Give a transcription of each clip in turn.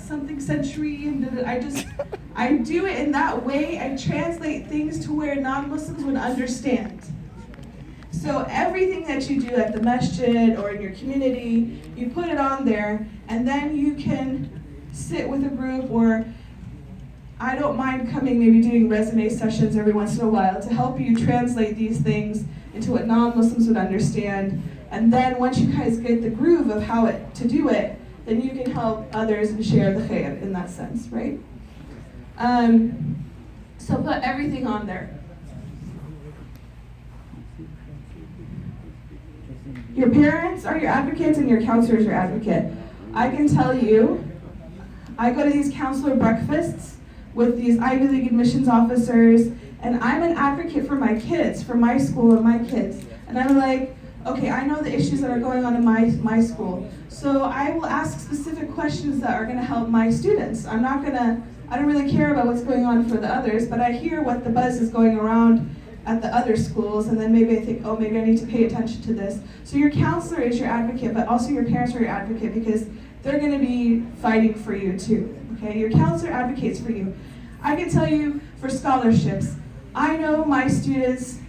something century, and I do it in that way. I translate things to where non-Muslims would understand. So everything that you do at the masjid or in your community, you put it on there, and then you can sit with a group, or I don't mind coming, maybe doing resume sessions every once in a while to help you translate these things into what non-Muslims would understand. And then once you guys get the groove of how to do it, then you can help others and share the khair in that sense, right? So put everything on there. Your parents are your advocates and your counselor is your advocate. I can tell you, I go to these counselor breakfasts with these Ivy League admissions officers, and I'm an advocate for my kids, for my school and my kids. And I'm like, okay, I know the issues that are going on in my school. So I will ask specific questions that are gonna help my students. I don't really care about what's going on for the others, but I hear what the buzz is going around at the other schools, and then maybe I think, oh, maybe I need to pay attention to this. So your counselor is your advocate, but also your parents are your advocate, because they're gonna be fighting for you too, okay? Your counselor advocates for you. I can tell you for scholarships, I know my students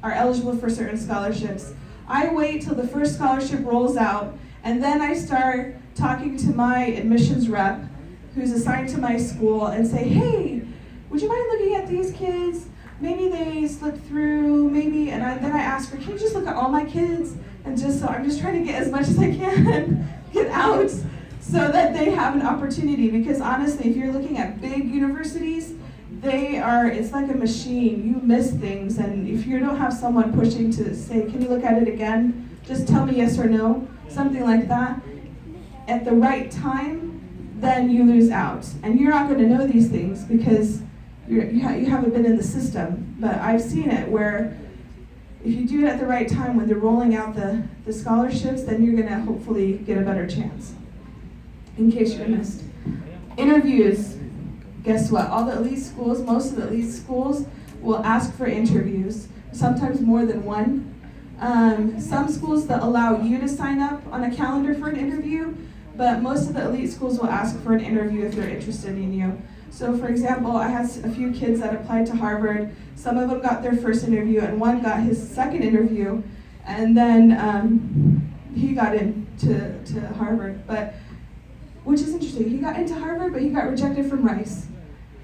are eligible for certain scholarships. I wait till the first scholarship rolls out, and then I start talking to my admissions rep, who's assigned to my school, and say, hey, would you mind looking at these kids? Maybe they slipped through, maybe, and then I ask her, can you just look at all my kids? And so I'm just trying to get as much as I can get out so that they have an opportunity, because honestly, if you're looking at big universities, it's like a machine. You miss things, and if you don't have someone pushing to say, can you look at it again? Just tell me yes or no, something like that. At the right time, then you lose out. And you're not gonna know these things because you haven't been in the system, but I've seen it where if you do it at the right time when they're rolling out the scholarships, then you're gonna hopefully get a better chance. In case you missed. Interviews. Guess what? All the elite schools, most of the elite schools will ask for interviews, sometimes more than one. Some schools that allow you to sign up on a calendar for an interview, but most of the elite schools will ask for an interview if they're interested in you. So for example, I had a few kids that applied to Harvard. Some of them got their first interview, and one got his second interview, and then he got into Harvard. But which is interesting, he got into Harvard, but he got rejected from Rice.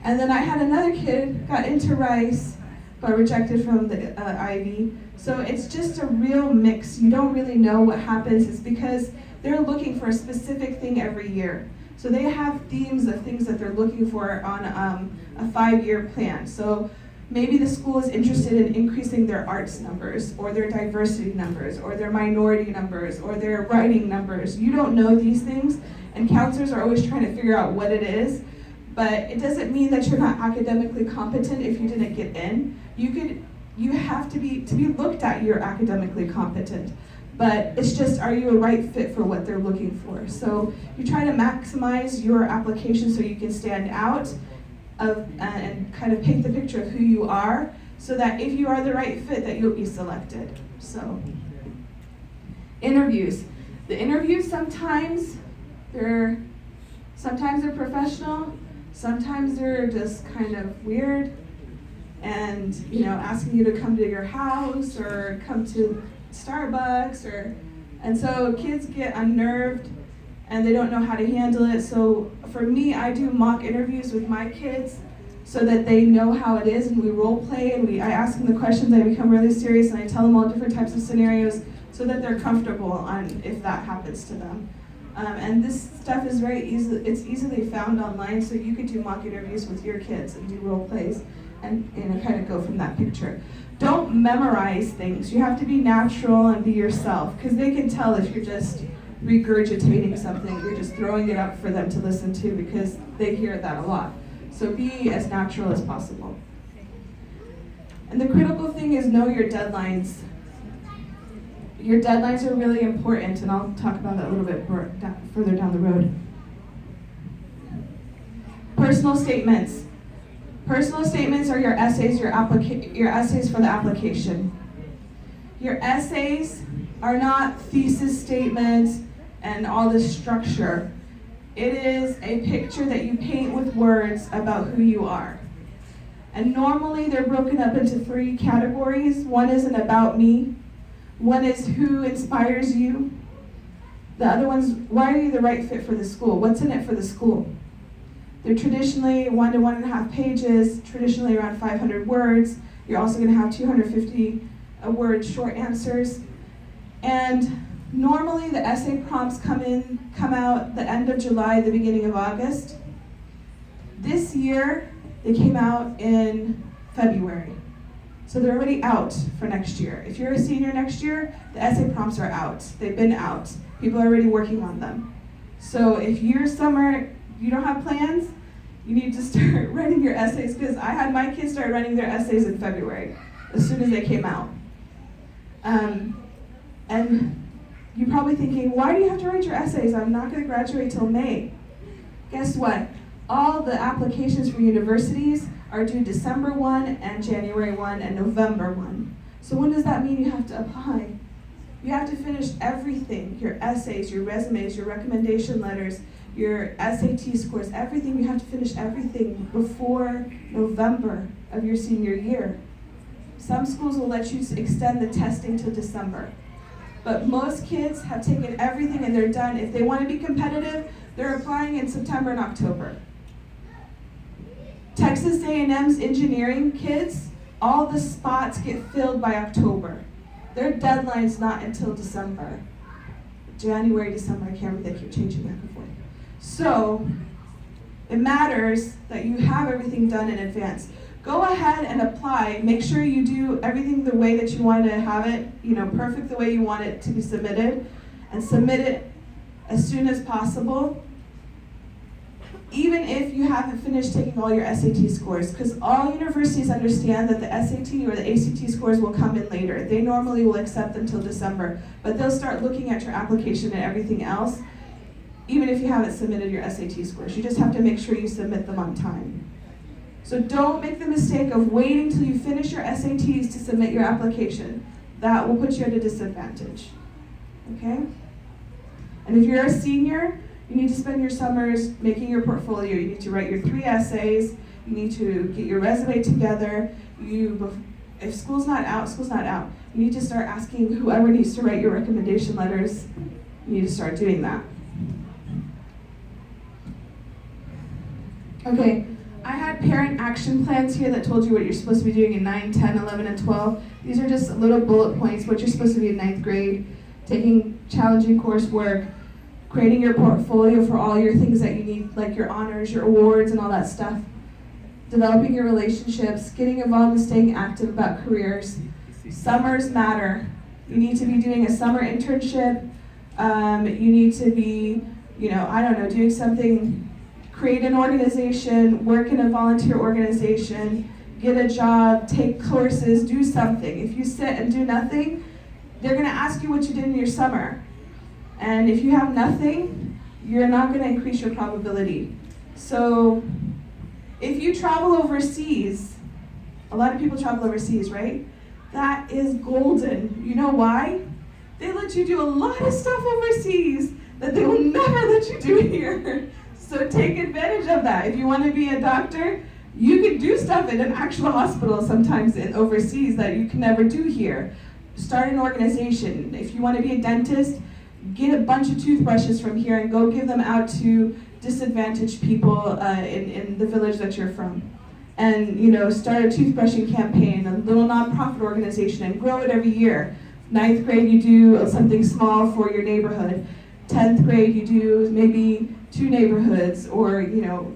And then I had another kid got into Rice, but rejected from the Ivy. So it's just a real mix. You don't really know what happens. It's because they're looking for a specific thing every year. So they have themes of things that they're looking for on a 5-year plan. So maybe the school is interested in increasing their arts numbers, or their diversity numbers, or their minority numbers, or their writing numbers. You don't know these things, and counselors are always trying to figure out what it is, but it doesn't mean that you're not academically competent if you didn't get in. You have to be looked at, you're academically competent. But it's just, are you a right fit for what they're looking for? So you try to maximize your application so you can stand out and kind of paint the picture of who you are, so that if you are the right fit, that you'll be selected. So, interviews. The interviews sometimes they're professional, sometimes they're just kind of weird, and asking you to come to your house or come to Starbucks, and so kids get unnerved and they don't know how to handle it. So for me, I do mock interviews with my kids so that they know how it is, and we role play, and I ask them the questions, I become really serious, and I tell them all different types of scenarios so that they're comfortable on if that happens to them. And this stuff is easily found online, so you could do mock interviews with your kids and do role plays and kind of go from that picture. Don't memorize things. You have to be natural and be yourself, because they can tell if you're just regurgitating something, you're just throwing it up for them to listen to, because they hear that a lot. So be as natural as possible. And the critical thing is know your deadlines. Your deadlines are really important, and I'll talk about that a little bit further down the road. Personal statements. Personal statements are your essays, your essays for the application. Your essays are not thesis statements and all this structure. It is a picture that you paint with words about who you are. And normally they're broken up into 3 categories. One is an about me. One is who inspires you. The other one's why are you the right fit for the school? What's in it for the school? They're traditionally 1 to 1.5 pages, traditionally around 500 words. You're also going to have 250 word short answers. And normally the essay prompts come out the end of July, the beginning of August. This year, they came out in February. So they're already out for next year. If you're a senior next year, the essay prompts are out. They've been out. People are already working on them. So if your summer, you don't have plans, you need to start writing your essays, because I had my kids start writing their essays in February, as soon as they came out. And you're probably thinking, why do you have to write your essays? I'm not going to graduate till May. Guess what? All the applications for universities are due December 1 and January 1 and November 1. So when does that mean you have to apply? You have to finish everything, your essays, your resumes, your recommendation letters, your SAT scores, everything. You have to finish everything before November of your senior year. Some schools will let you extend the testing till December. But most kids have taken everything and they're done. If they want to be competitive, they're applying in September and October. Texas A&M's engineering kids, all the spots get filled by October. Their deadline's not until December. January, December, I can't remember, they keep changing back and forth. So, it matters that you have everything done in advance. Go ahead and apply. Make sure you do everything the way that you want to have it, perfect the way you want it to be submitted, and submit it as soon as possible, even if you haven't finished taking all your SAT scores, because all universities understand that the SAT or the ACT scores will come in later. They normally will accept them till December, but they'll start looking at your application and everything else, even if you haven't submitted your SAT scores. You just have to make sure you submit them on time. So don't make the mistake of waiting till you finish your SATs to submit your application. That will put you at a disadvantage, okay? And if you're a senior, you need to spend your summers making your portfolio. You need to write your 3 essays. You need to get your resume together. If school's not out, school's not out. You need to start asking whoever needs to write your recommendation letters. You need to start doing that. Okay, I had parent action plans here that told you what you're supposed to be doing in 9, 10, 11, and 12. These are just little bullet points, what you're supposed to be in 9th grade, taking challenging coursework, creating your portfolio for all your things that you need, like your honors, your awards, and all that stuff. Developing your relationships, getting involved and staying active about careers. Summers matter. You need to be doing a summer internship. You need to be, doing something, create an organization, work in a volunteer organization, get a job, take courses, do something. If you sit and do nothing, they're going to ask you what you did in your summer. And if you have nothing, you're not going to increase your probability. So if you travel overseas, a lot of people travel overseas, right? That is golden. You know why? They let you do a lot of stuff overseas that they will never let you do here. So take advantage of that. If you want to be a doctor, you can do stuff in an actual hospital sometimes overseas that you can never do here. Start an organization. If you want to be a dentist, get a bunch of toothbrushes from here and go give them out to disadvantaged people in the village that you're from. And start a toothbrushing campaign, a little nonprofit organization, and grow it every year. 9th grade, you do something small for your neighborhood. 10th grade, you do maybe 2 neighborhoods, or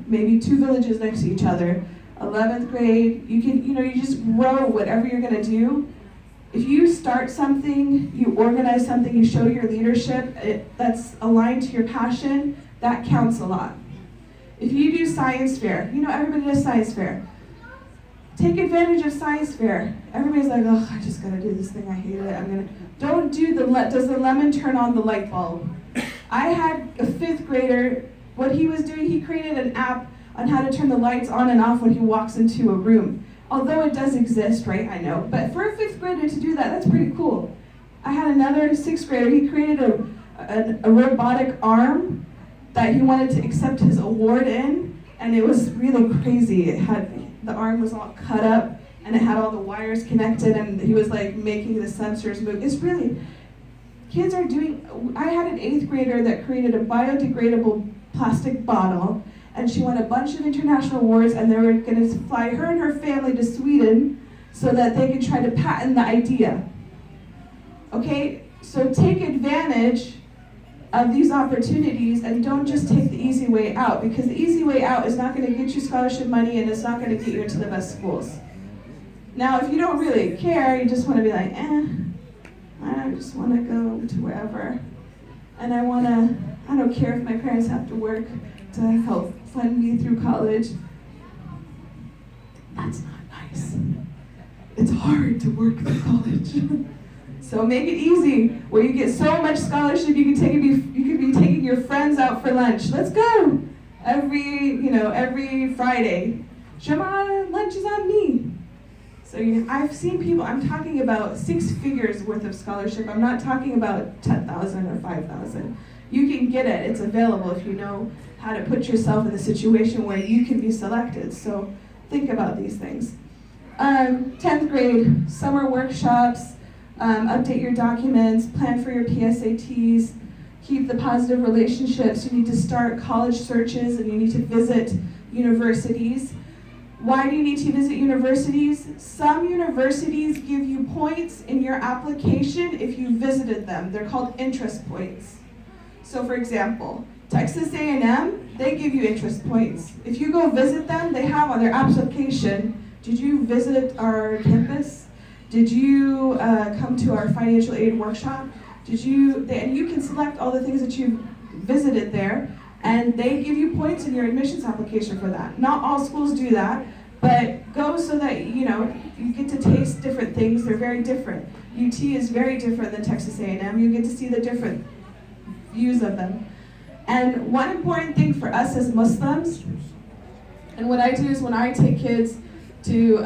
maybe 2 villages next to each other. 11th grade, you can you just grow whatever you're going to do. If you start something, you organize something, you show your leadership that's aligned to your passion, that counts a lot. If you do science fair, everybody does science fair. Take advantage of science fair. Everybody's like, oh, I just gotta do this thing, I hate it. Don't do does the lemon turn on the light bulb? I had a 5th grader, what he was doing, he created an app on how to turn the lights on and off when he walks into a room. Although it does exist, right? I know. But for a 5th grader to do that, that's pretty cool. I had another 6th grader, he created a robotic arm that he wanted to accept his award in, and it was really crazy. The arm was all cut up, and it had all the wires connected, and he was like making the sensors move. It's really, kids are doing, I had an 8th grader that created a biodegradable plastic bottle, and she won a bunch of international awards, and they were gonna fly her and her family to Sweden so that they could try to patent the idea. Okay, so take advantage of these opportunities and don't just take the easy way out, because the easy way out is not gonna get you scholarship money and it's not gonna get you into the best schools. Now, if you don't really care, you just wanna be like, I just wanna go to wherever. And I don't care if my parents have to work to help fund me through college. That's not nice. It's hard to work through college. So make it easy, where you get so much scholarship you could be taking your friends out for lunch. Let's go! Every Friday. Shema, lunch is on me. So I've seen people, I'm talking about 6 figures worth of scholarship. I'm not talking about 10,000 or 5,000. You can get it, it's available if you know how to put yourself in the situation where you can be selected. So think about these things. 10th grade, summer workshops, update your documents, plan for your PSATs, keep the positive relationships. You need to start college searches and you need to visit universities. Why do you need to visit universities? Some universities give you points in your application if you visited them. They're called interest points. So for example, Texas A&M, they give you interest points. If you go visit them, they have on their application, did you visit our campus? Did you come to our financial aid workshop? And you can select all the things that you visited there, and they give you points in your admissions application for that. Not all schools do that, but go so that you get to taste different things. They're very different. UT is very different than Texas A&M. You get to see the different views of them. And one important thing for us as Muslims, and what I do is when I take kids to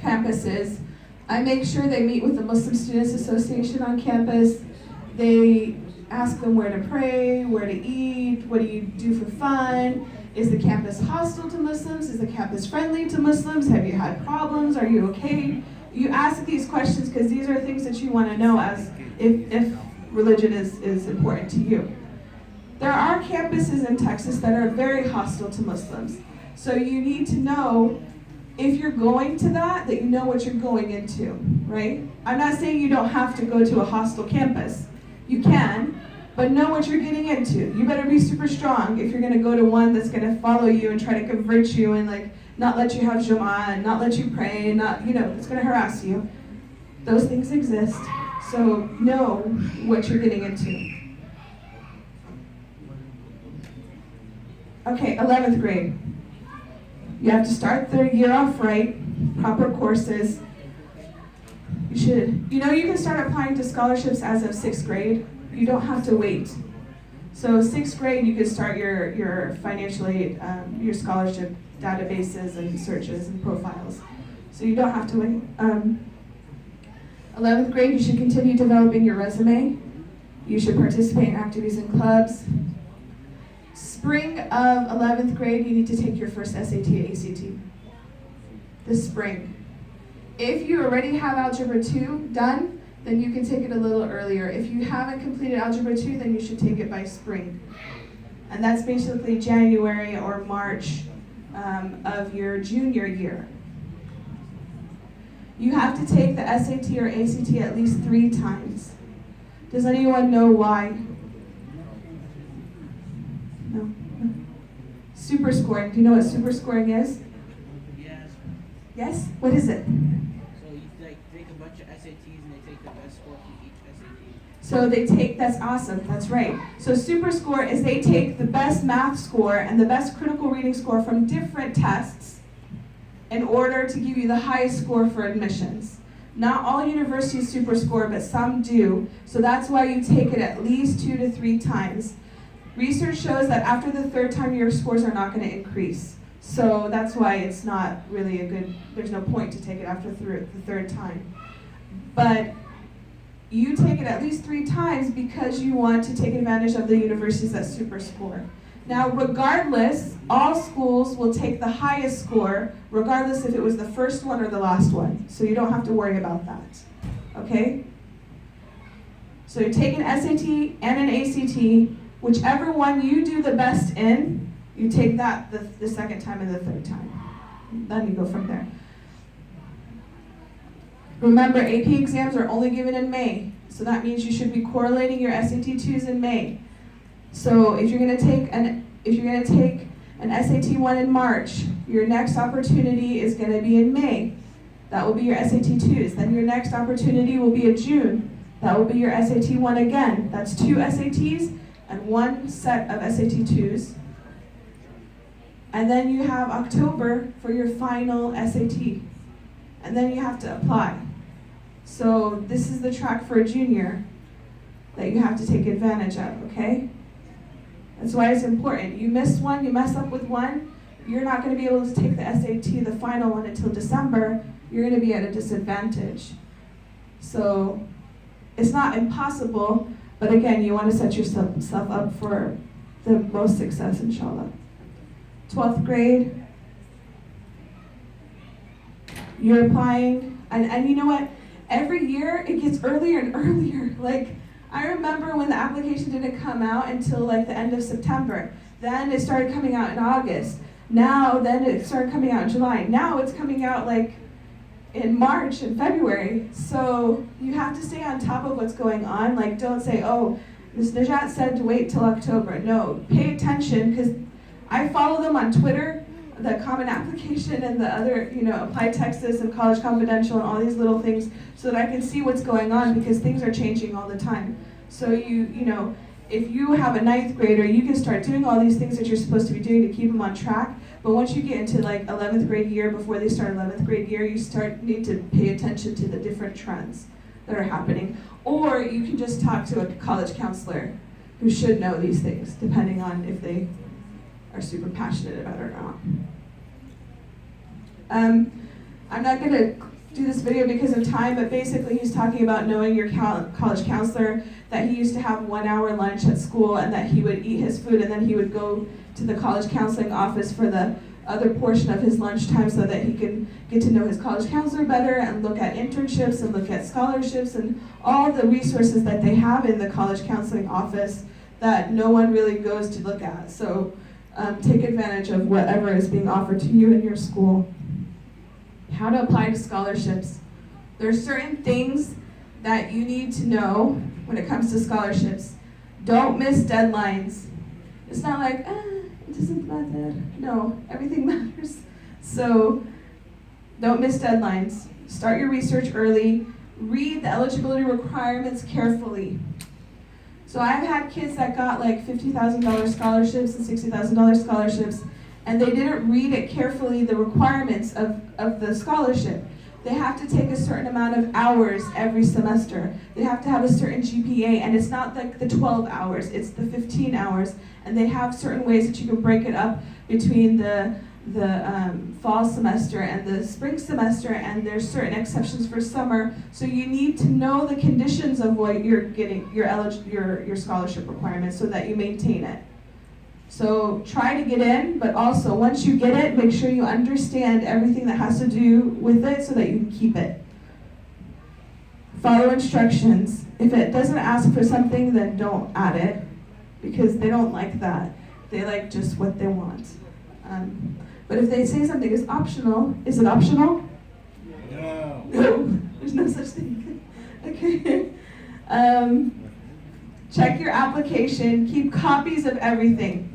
campuses, I make sure they meet with the Muslim Students Association on campus. They ask them where to pray, where to eat, what do you do for fun? Is the campus hostile to Muslims? Is the campus friendly to Muslims? Have you had problems? Are you okay? You ask these questions because these are things that you want to know as if religion is important to you. There are campuses in Texas that are very hostile to Muslims. So you need to know, if you're going to that you know what you're going into, right? I'm not saying you don't have to go to a hostile campus. You can, but know what you're getting into. You better be super strong if you're going to go to one that's going to follow you and try to convert you and not let you have Jumu'ah and not let you pray and it's going to harass you. Those things exist. So know what you're getting into. Okay, 11th grade. You have to start the year off right, proper courses. You can start applying to scholarships as of 6th grade. You don't have to wait. So 6th grade, you can start your financial aid, your scholarship databases and searches and profiles. So you don't have to wait. 11th grade, you should continue developing your resume. You should participate in activities and clubs. Spring of 11th grade, you need to take your first SAT, ACT. This spring. If you already have Algebra 2 done, then you can take it a little earlier. If you haven't completed Algebra 2, then you should take it by spring. And that's basically January or March of your junior year. You have to take the SAT or ACT at least 3 times. Does anyone know why? No? Super scoring. Do you know what super scoring is? Yes. Yes? What is it? So you take a bunch of SATs and they take the best score from each SAT. So that's awesome, that's right. So super score is they take the best math score and the best critical reading score from different tests in order to give you the highest score for admissions. Not all universities super score, but some do. So that's why you take it at least 2 to 3 times. Research shows that after the 3rd time, your scores are not going to increase. So that's why it's not really there's no point to take it after the 3rd time. But you take it at least 3 times because you want to take advantage of the universities that super score. Now, regardless, all schools will take the highest score, regardless if it was the first one or the last one. So you don't have to worry about that. Okay? So you take an SAT and an ACT, whichever one you do the best in, you take that the second time and the third time. Then you go from there. Remember, AP exams are only given in May, so that means you should be correlating your SAT 2s in May. So if you're going to take an SAT 1 in March, your next opportunity is going to be in May. That will be your SAT 2s. Then your next opportunity will be in June. That will be your SAT 1 again. That's 2 SATs and 1 set of SAT 2s. And then you have October for your final SAT. And then you have to apply. So this is the track for a junior that you have to take advantage of, okay? That's why it's important. You miss one, you mess up with one, you're not going to be able to take the SAT, the final one, until December. You're going to be at a disadvantage. So it's not impossible, but again, you want to set yourself up for the most success, inshallah. 12th grade, you're applying, and you know what? Every year it gets earlier and earlier. Like, I remember when the application didn't come out until like the end of September. Then it started coming out in August. Then it started coming out in July. Now it's coming out like in March and February. So you have to stay on top of what's going on. Like, don't say, oh, Ms. Najat said to wait till October. No, pay attention, because I follow them on Twitter, the Common Application and the other, Apply Texas and College Confidential and all these little things, so that I can see what's going on, because things are changing all the time. So if you have a 9th grader, you can start doing all these things that you're supposed to be doing to keep them on track. But once you get into like 11th grade year, before they start 11th grade year, you need to pay attention to the different trends that are happening. Or you can just talk to a college counselor who should know these things, depending on if they are super passionate about it or not. I'm not going to do this video because of time, but basically he's talking about knowing your college counselor, that he used to have 1 hour lunch at school, and that he would eat his food and then he would go to the college counseling office for the other portion of his lunchtime, so that he can get to know his college counselor better and look at internships and look at scholarships and all the resources that they have in the college counseling office that no one really goes to look at. So take advantage of whatever is being offered to you in your school. How to apply to scholarships. There are certain things that you need to know when it comes to scholarships. Don't miss deadlines. It's not like, it doesn't matter. No, everything matters. So don't miss deadlines. Start your research early. Read the eligibility requirements carefully. So I've had kids that got like $50,000 scholarships and $60,000 scholarships, and they didn't read it carefully, the requirements of the scholarship. They have to take a certain amount of hours every semester. They have to have a certain GPA, and it's not like the 12 hours, it's the 15 hours. And they have certain ways that you can break it up between the fall semester and the spring semester, and there's certain exceptions for summer. So you need to know the conditions of what you're getting, your scholarship requirements, so that you maintain it. So try to get in, but also once you get it, make sure you understand everything that has to do with it so that you can keep it. Follow instructions. If it doesn't ask for something, then don't add it, because they don't like that. They like just what they want. But if they say something is optional, is it optional? No. No, there's no such thing. Okay. Check your application. Keep copies of everything.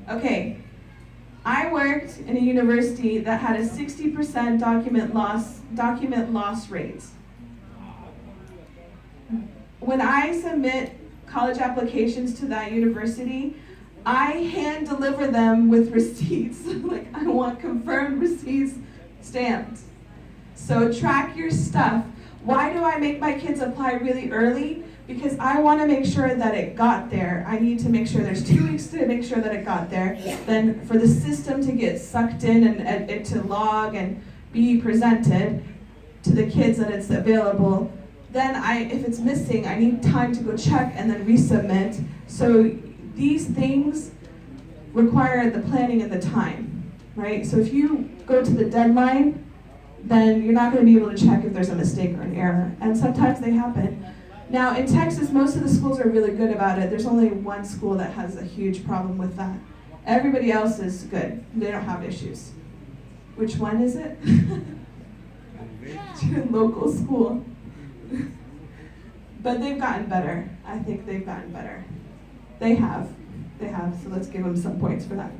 Okay, I worked in a university that had a 60% document loss rate. When I submit college applications to that university, I hand deliver them with receipts. Like, I want confirmed receipts stamped. So track your stuff. Why do I make my kids apply really early? Because I want to make sure that it got there. I need to make sure there's 2 weeks to make sure that it got there. Then for the system to get sucked in and to log and be presented to the kids that it's available. Then if it's missing, I need time to go check and then resubmit. So these things require the planning and the time, right? So if you go to the deadline, then you're not going to be able to check if there's a mistake or an error. And sometimes they happen. Now in Texas, most of the schools are really good about it. There's only one school that has a huge problem with that. Everybody else is good. They don't have issues. Which one is it? Local school. But they've gotten better. I think they've gotten better. They have. So let's give them some points for that.